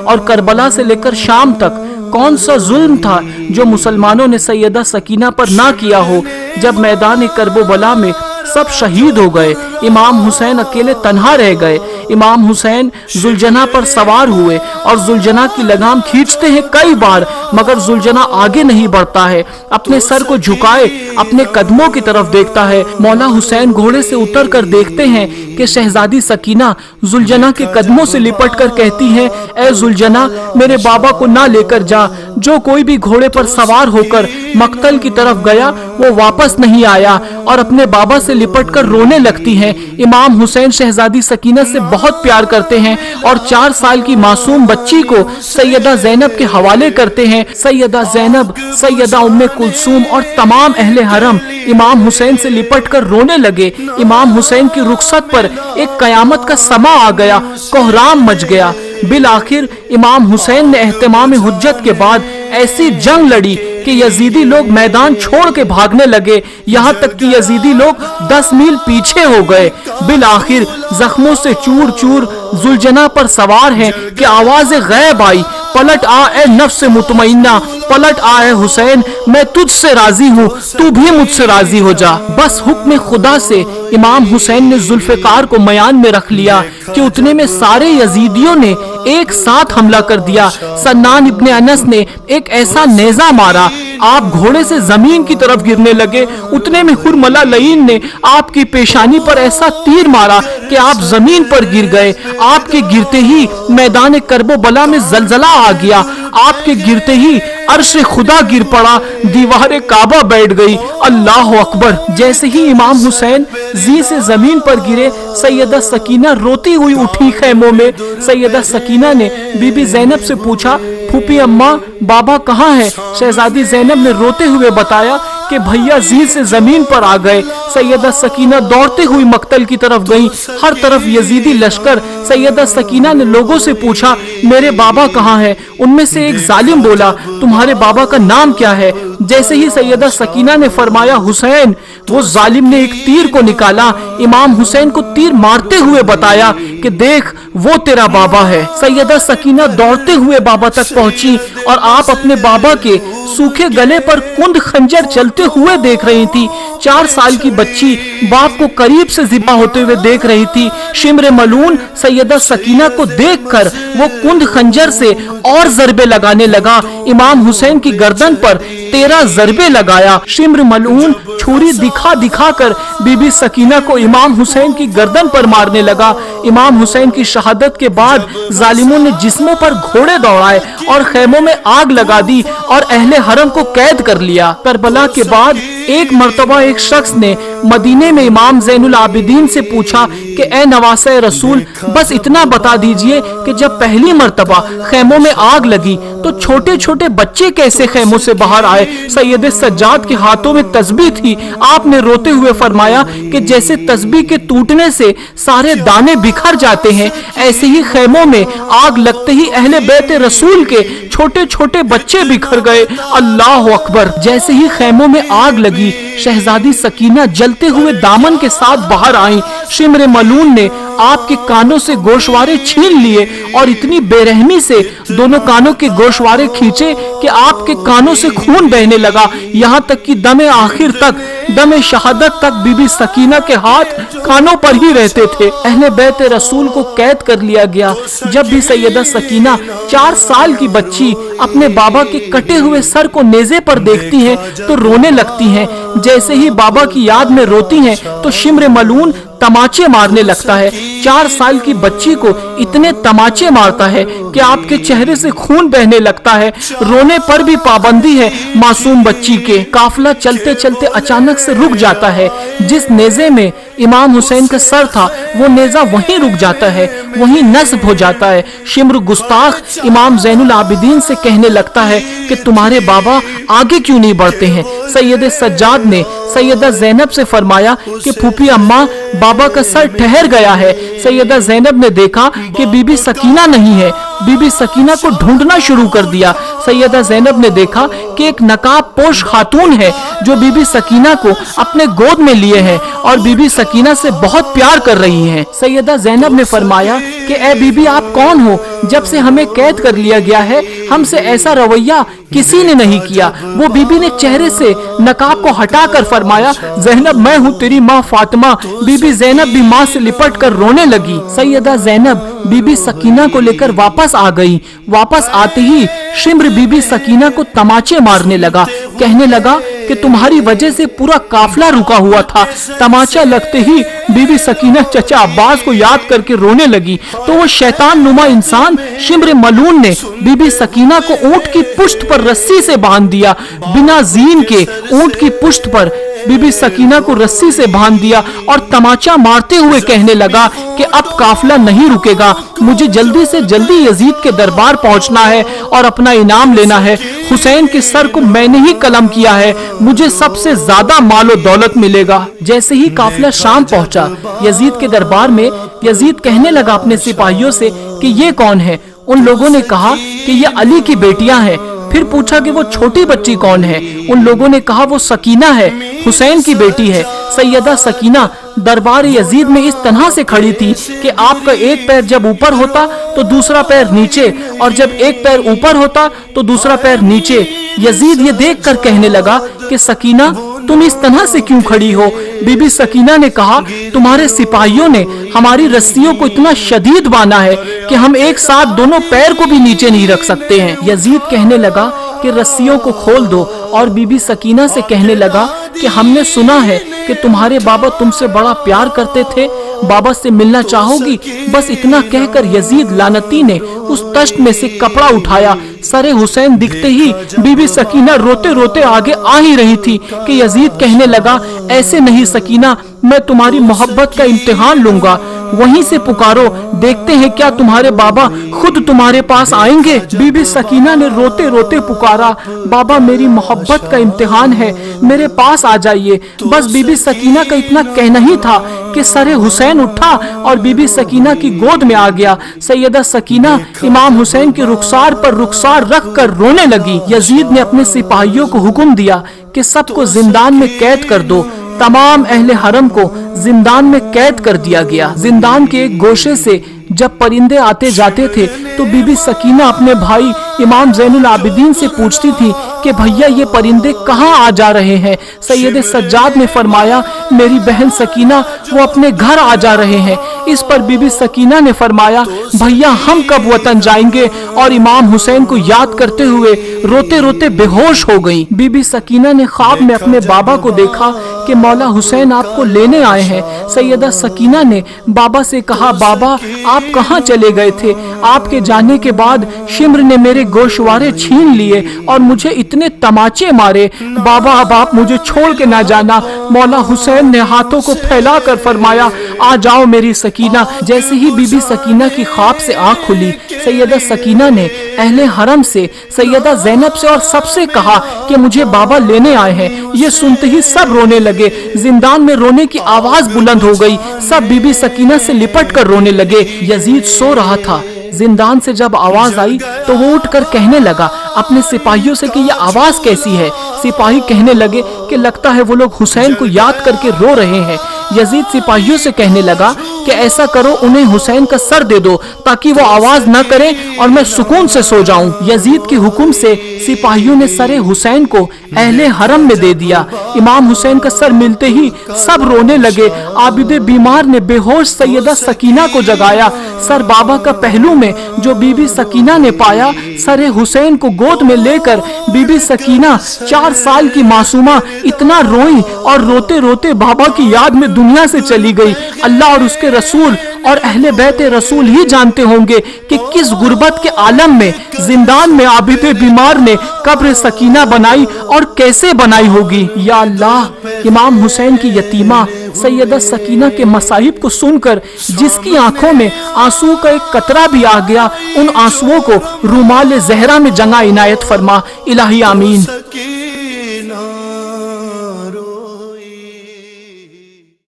और करबला से लेकर शाम तक कौन सा जुल्म था जो मुसलमानों ने सैयदा सकीना पर ना किया हो। जब मैदान करबला में सब शहीद हो गए, इमाम हुसैन अकेले तन्हा रह गए। इमाम हुसैन जुलजना पर सवार हुए और जुलजना की लगाम खींचते हैं कई बार, मगर जुलजना आगे नहीं बढ़ता है। अपने सर को झुकाए अपने कदमों की तरफ देखता है। मौला हुसैन घोड़े से उतर कर देखते हैं कि शहजादी सकीना जुलजना के कदमों से लिपट कर कहती है, ए जुलजना, मेरे बाबा को ना लेकर जा। जो कोई भी घोड़े पर सवार होकर मक्तल की तरफ गया वो वापस नहीं आया और अपने बाबा से लिपट कर रोने लगती है। इमाम हुसैन शहजादी सकीना से बहुत प्यार करते हैं और 4 साल की मासूम बच्ची को सैयदा ज़ैनब के हवाले करते हैं। सैयदा ज़ैनब, सैयदा उम्मे कुलसूम और तमाम अहले हरम इमाम हुसैन से लिपट कर रोने लगे। इमाम हुसैन की रुखसत पर एक कयामत का समा आ गया, कोहराम मच गया। बिल आखिर इमाम हुसैन ने एहतमाम हुज्जत के बाद ऐसी जंग लड़ी कि यजीदी लोग मैदान छोड़ के भागने लगे, यहाँ तक कि यजीदी लोग 10 मील पीछे हो गए। बिल आखिर जख्मों से चूर चूर जुलजना पर सवार हैं कि आवाज़ गैब आई, पलट आ ए नफ्स मुतमइन्ना, पलट आ ए हुसैन, मैं तुझसे राजी हूँ, तू भी मुझसे राजी हो जा। बस हुक्म खुदा से इमाम हुसैन ने जुल्फ़िकार को मयान में रख लिया कि उतने में सारे यजीदियों ने एक साथ हमला कर दिया। सन्नान इब्ने अनस ने एक ऐसा नेजा मारा, आप घोड़े से जमीन की तरफ गिरने लगे। उतने में हुरमला लईन ने आपकी पेशानी पर ऐसा तीर मारा कि आप जमीन पर गिर गए। आपके गिरते ही मैदान करबला में जलजला आ गया। आपके गिरते ही अर्श खुदा गिर पड़ा, दीवार काबा बैठ गई। अल्लाह अकबर। जैसे ही इमाम हुसैन जी से जमीन पर गिरे, सैयदा सकीना रोती हुई उठी खैमों में। सैयदा सकीना ने बीबी ज़ैनब से पूछा, फूफी अम्मा, बाबा कहाँ है? शहजादी ज़ैनब ने रोते हुए बताया कि भैया जी से जमीन पर आ गए। सैयदा सकीना दौड़ते हुई मक्तल की तरफ गईं। हर तरफ यजीदी लश्कर। सैयदा सकीना ने लोगों से पूछा, मेरे बाबा कहाँ है? उनमें से एक जालिम बोला, तुम्हारे बाबा का नाम क्या है? जैसे ही सैयदा सकीना ने फरमाया हुसैन, वो जालिम ने एक तीर को निकाला, इमाम हुसैन को तीर मारते हुए बताया कि देख, वो तेरा बाबा है। सैयदा सकीना दौड़ते हुए बाबा तक पहुंची और आप अपने बाबा के सूखे गले पर कुंद खंजर चलते हुए देख रही थी। 4 साल की बच्ची बाप को करीब से ज़िबा होते हुए देख रही थी। शिम्र मलून सैयदा सकीना को देखकर वो कुंद खंजर से और ज़रबे लगाने लगा। इमाम हुसैन की गर्दन पर 13 ज़रबे लगाया। शिम्र मलून छुरी दिखा दिखा कर बीबी सकीना को इमाम हुसैन की गर्दन पर मारने लगा। इमाम हुसैन की शहादत के बाद जालिमों ने जिस्मों पर घोड़े दौड़ाए और खेमों में आग लगा दी और अहले हरम को कैद कर लिया। करबला के बाद एक मर्तबा एक शख्स ने मदीने में इमाम ज़ैनुल आबिदीन से पूछा कि ए नवासे रसूल, बस इतना बता दीजिए कि जब पहली मर्तबा खेमों में आग लगी तो छोटे छोटे बच्चे कैसे खेमों से बाहर आए? सैयद सज्जाद के हाथों में तस्बीह थी। आपने रोते हुए फरमाया कि जैसे तस्बीह के टूटने से सारे दाने बिखर जाते हैं, ऐसे ही खेमों में आग लगते ही अहले बैत रसूल के छोटे छोटे बच्चे बिखर गए। अल्लाह अकबर। जैसे ही खेमों में आग लगी, शहजादी सकीना जलते हुए दामन के साथ बाहर आई। शिम्र मलून ने आपके कानों से गोशवारे छीन लिए और इतनी बेरहमी से दोनों कानों के गोशवारे खींचे कि आपके कानों से खून बहने लगा। यहाँ तक कि दमे आखिर तक, दमे शहादत तक बीबी सकीना के हाथ कानों पर ही रहते थे। अहले बैत रसूल को कैद कर लिया गया। जब भी सैयदा सकीना 4 साल की बच्ची अपने बाबा के कटे हुए सर को नेज़े पर देखती हैं तो रोने लगती हैं। जैसे ही बाबा की याद में रोती हैं तो शिम्र मलून तमाचे मारने लगता है। 4 साल की बच्ची को इतने तमाचे मारता है कि आपके चेहरे से खून बहने लगता है। रोने पर भी पाबंदी है मासूम बच्ची के। काफिला चलते चलते अचानक से रुक जाता है। जिस नेज़े में इमाम हुसैन का सर था वो नेज़ा वहीं रुक जाता है, वहीं नस्ब हो जाता है। शिम्र गुस्ताख इमाम ज़ैनुल आबिदीन से कहने लगता है कि तुम्हारे बाबा आगे क्यों नहीं बढ़ते हैं? सैयद सज्जाद ने सैयदा ज़ैनब से फरमाया कि फूफी अम्मा, बाबा का सर ठहर गया है। सैयदा ज़ैनब ने देखा कि बीबी सकीना नहीं है। बीबी सकीना को ढूंढना शुरू कर दिया। सैयदा ज़ैनब ने देखा कि एक नकाब पोश खातून है जो बीबी सकीना को अपने गोद में लिए है और बीबी सकीना से बहुत प्यार कर रही है। सैयदा ज़ैनब ने फरमाया کہ اے بی آپ کون ہو؟ جب سے ہمیں قید کر لیا گیا ہے ہم سے ایسا رویہ کسی نے نہیں کیا۔ وہ بی نے چہرے سے نقاب کو ہٹا کر فرمایا زینب میں ہوں تیری ماں فاطمہ۔ بی زینب بھی ماں سے لپٹ کر رونے لگی۔ سیدہ زینب بی سکینہ کو لے کر واپس آ گئی۔ واپس آتے ہی شمر بی سکینہ کو تماچے مارنے لگا، کہنے لگا کہ تمہاری وجہ سے پورا قافلہ رکا ہوا تھا۔ تماچا لگتے ہی بی سکینہ چچا عباس کو یاد کر کے رونے لگی تو وہ شیطان نما انسان شمر ملعون نے بی سکینہ کو اونٹ کی پشت پر رسی سے باندھ دیا۔ بنا زین کے اونٹ کی پشت پر بی سکینہ کو رسی سے باندھ دیا اور تماچا مارتے ہوئے کہنے لگا کہ اب قافلہ نہیں رکے گا، مجھے جلدی سے جلدی یزید کے دربار پہنچنا ہے اور اپنا انعام لینا ہے۔ حسین کے سر کو میں نے ہی قلم کیا ہے، مجھے سب سے زیادہ مال و دولت ملے گا۔ جیسے ہی قافلہ شام پہنچا یزید کے دربار میں، یزید کہنے لگا اپنے سپاہیوں سے کہ یہ کون ہے؟ ان لوگوں نے کہا کہ یہ علی کی بیٹیاں ہیں۔ پھر پوچھا کہ وہ چھوٹی بچی کون ہے؟ ان لوگوں نے کہا وہ سکینہ ہے، حسین کی بیٹی ہے۔ سیدہ سکینہ دربار یزید میں اس طرح سے کھڑی تھی کہ آپ کا ایک پیر جب اوپر ہوتا تو دوسرا پیر نیچے، اور جب ایک پیر اوپر ہوتا تو دوسرا پیر نیچے۔ یزید یہ دیکھ کر کہنے لگا کہ سکینہ تم اس طرح سے کیوں کھڑی ہو؟ بی سکینہ نے کہا تمہارے سپاہیوں نے ہماری رسیوں کو اتنا شدید باندھا ہے کہ ہم ایک ساتھ دونوں پیر کو بھی نیچے نہیں رکھ سکتے ہیں۔ یزید کہنے لگا کہ رسیوں کو کھول دو، اور بی سکینہ سے کہنے لگا کہ ہم نے سنا ہے کہ تمہارے بابا تم سے بڑا پیار کرتے تھے، بابا سے ملنا چاہو گی؟ بس اتنا کہہ کر یزید لعنتی نے اس تشت میں سے کپڑا اٹھایا۔ سر حسین دکھتے ہی بی سکینہ روتے روتے آگے آ ہی رہی تھی کہ یزید کہنے لگا ایسے نہیں سکینہ، میں تمہاری محبت کا امتحان لوں گا، وہیں سے پکارو، دیکھتے ہیں کیا تمہارے بابا خود تمہارے پاس آئیں گے۔ بی سکینہ نے روتے روتے پکارا بابا میری محبت کا امتحان ہے، میرے پاس آ جائیے۔ بس بی سکینہ کا اتنا کہنا ہی تھا کہ سر حسین اٹھا اور بی سکینہ کی گود میں آ گیا۔ سیدہ سکینہ امام حسین کے رخسار پر رخسار رکھ کر رونے لگی۔ یزید نے اپنے سپاہیوں کو حکم دیا کہ سب کو زندان میں قید کر دو۔ تمام اہل حرم کو زندان میں قید کر دیا گیا۔ زندان کے ایک گوشے سے جب پرندے آتے جاتے تھے تو بی سکینہ اپنے بھائی امام زین العابدین سے پوچھتی تھی کہ بھیا یہ پرندے کہاں آ جا رہے ہیں؟ سید سجاد نے فرمایا میری بہن سکینہ وہ اپنے گھر آ جا رہے ہیں۔ اس پر بی سکینہ نے فرمایا بھیا ہم کب وطن جائیں گے؟ اور امام حسین کو یاد کرتے ہوئے روتے روتے بے ہوش ہو گئی۔ بی سکینہ نے خواب میں اپنے بابا کو دیکھا کہ مولا حسین آپ کو لینے آئے ہیں۔ سیدہ سکینہ نے بابا سے کہا بابا آپ کہاں چلے گئے تھے؟ آپ کے جانے کے بعد شمر نے میرے گوشوارے چھین لیے اور مجھے اتنے تماچے مارے۔ بابا اب آپ مجھے چھوڑ کے نہ جانا۔ مولا حسین نے ہاتھوں کو پھیلا کر فرمایا آ جاؤ میری سکینہ۔ جیسے ہی بی سکینہ کی خواب سے آنکھ کھلی سیدہ سکینہ نے اہل حرم سے سیدہ زینب سے اور سب سے کہا کہ مجھے بابا لینے آئے ہیں۔ یہ سنتے ہی سب رونے لگے، زندان میں رونے کی آواز بلند ہو گئی، سب بی سکینہ سے لپٹ کر رونے لگے۔ یزید سو رہا تھا، زندان سے جب آواز آئی تو وہ اٹھ کر کہنے لگا اپنے سپاہیوں سے کہ یہ آواز کیسی ہے؟ سپاہی کہنے لگے کہ لگتا ہے وہ لوگ حسین کو یاد کر کے رو رہے ہیں۔ یزید سپاہیوں سے کہنے لگا کہ ایسا کرو انہیں حسین کا سر دے دو تاکہ وہ آواز نہ کریں اور میں سکون سے سو جاؤں۔ یزید کے حکم سے سپاہیوں نے سر حسین کو اہل حرم میں دے دیا۔ امام حسین کا سر ملتے ہی سب رونے لگے۔ عابد بیمار نے بے ہوش سیدہ سکینہ کو جگایا۔ سر بابا کا پہلو میں جو بی سکینہ نے پایا، سر حسین کو گود میں لے کر بی سکینہ 4 سال کی معصومہ اتنا روئی اور روتے روتے بابا کی یاد میں دنیا سے چلی گئی۔ اللہ اور اس کے رسول اور اہل بیت رسول ہی جانتے ہوں گے کہ کس غربت کے عالم میں زندان میں عابد بیمار نے قبر سکینہ بنائی اور کیسے بنائی ہوگی۔ یا اللہ، امام حسین کی یتیمہ سیدہ سکینہ کے مصائب کو سن کر جس کی آنکھوں میں آنسو کا ایک قطرہ بھی آ گیا، ان آنسوؤں کو رومال زہرا میں جگہ عنایت فرما۔ الہی آمین۔